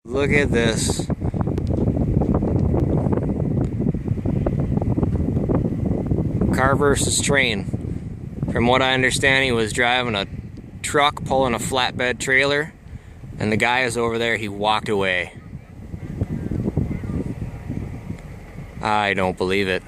Look at this. Car versus train. From what I understand, he was driving a truck pulling a flatbed trailer, and the guy is over there, he walked away. I don't believe it.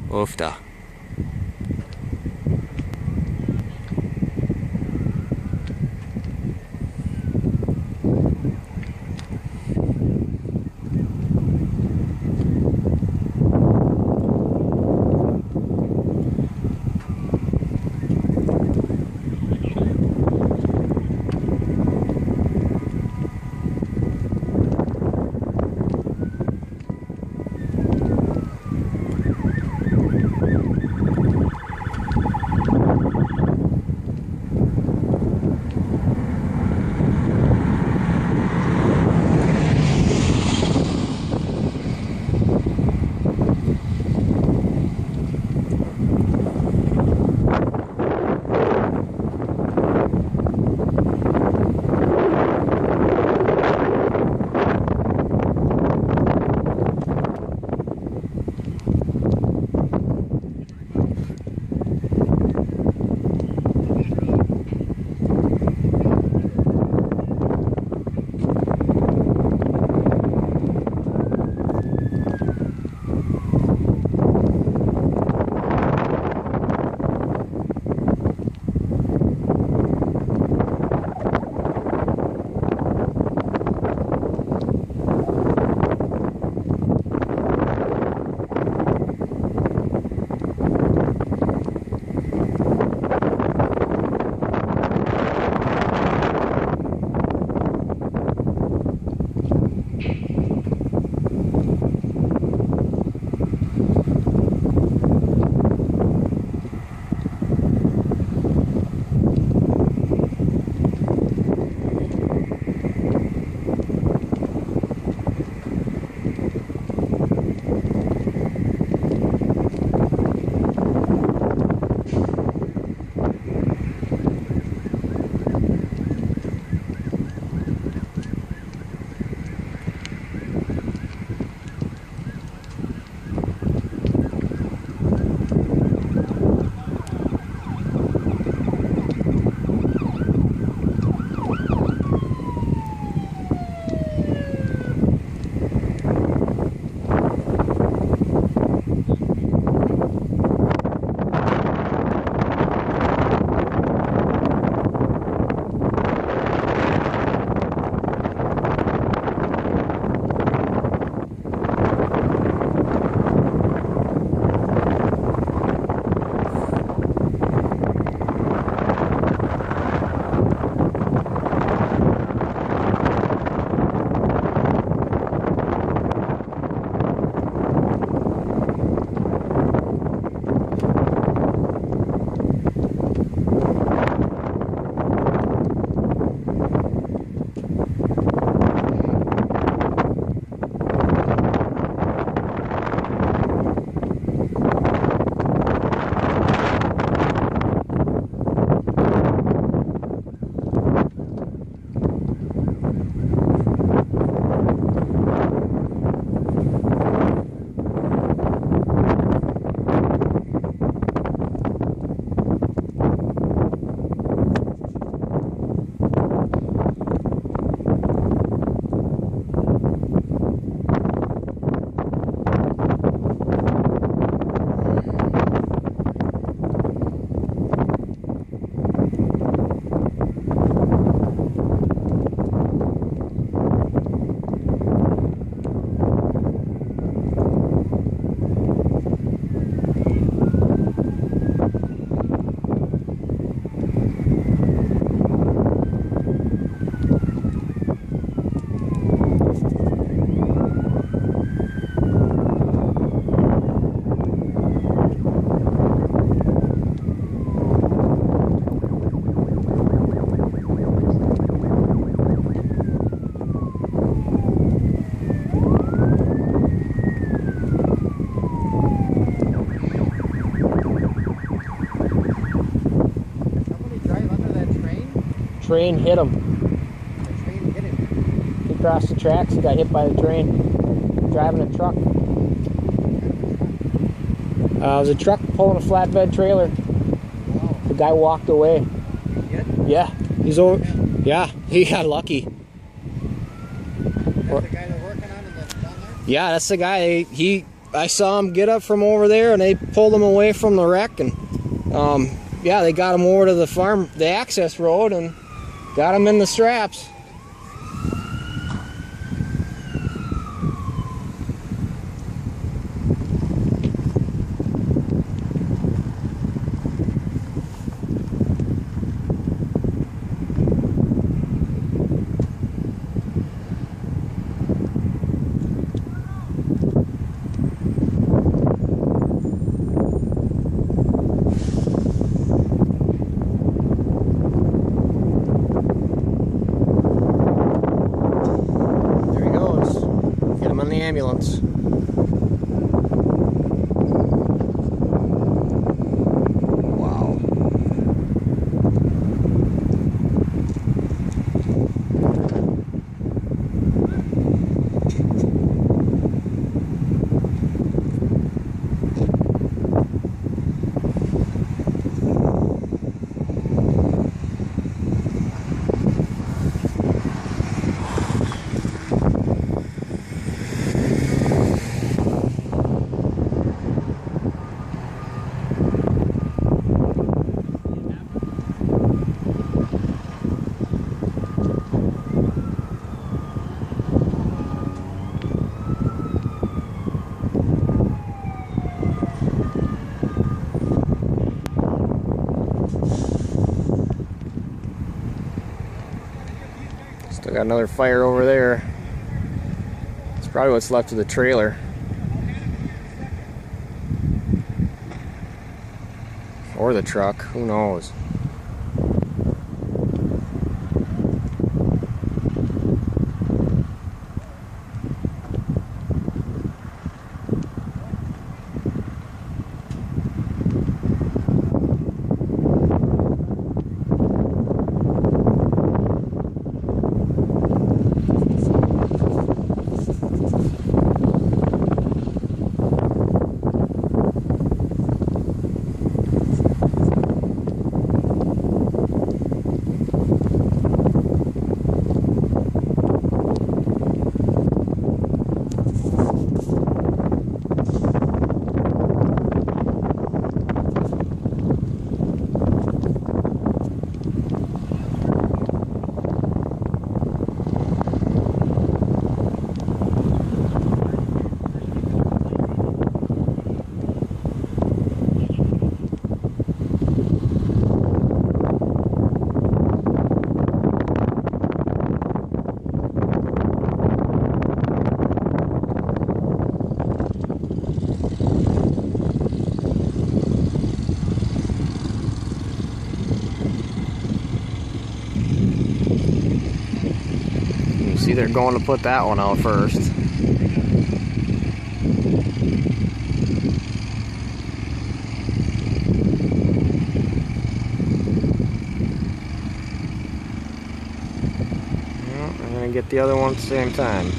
Oofta. train hit him. The train hit him. He crossed the tracks. He got hit by the train. Driving a truck. It was a truck pulling a flatbed trailer. Wow. The guy walked away. Yeah, he's over. Yeah, he got lucky. That's the guy they're working on in the down there? Yeah, that's the guy. I saw him get up from over there, and they pulled him away from the wreck, and yeah, they got him over to the access road, and got him in the straps. Ambulance. Wow. Still got another fire over there. It's probably what's left of the trailer. Or the truck, who knows? See, they're going to put that one out first. Well, I'm going to get the other one at the same time.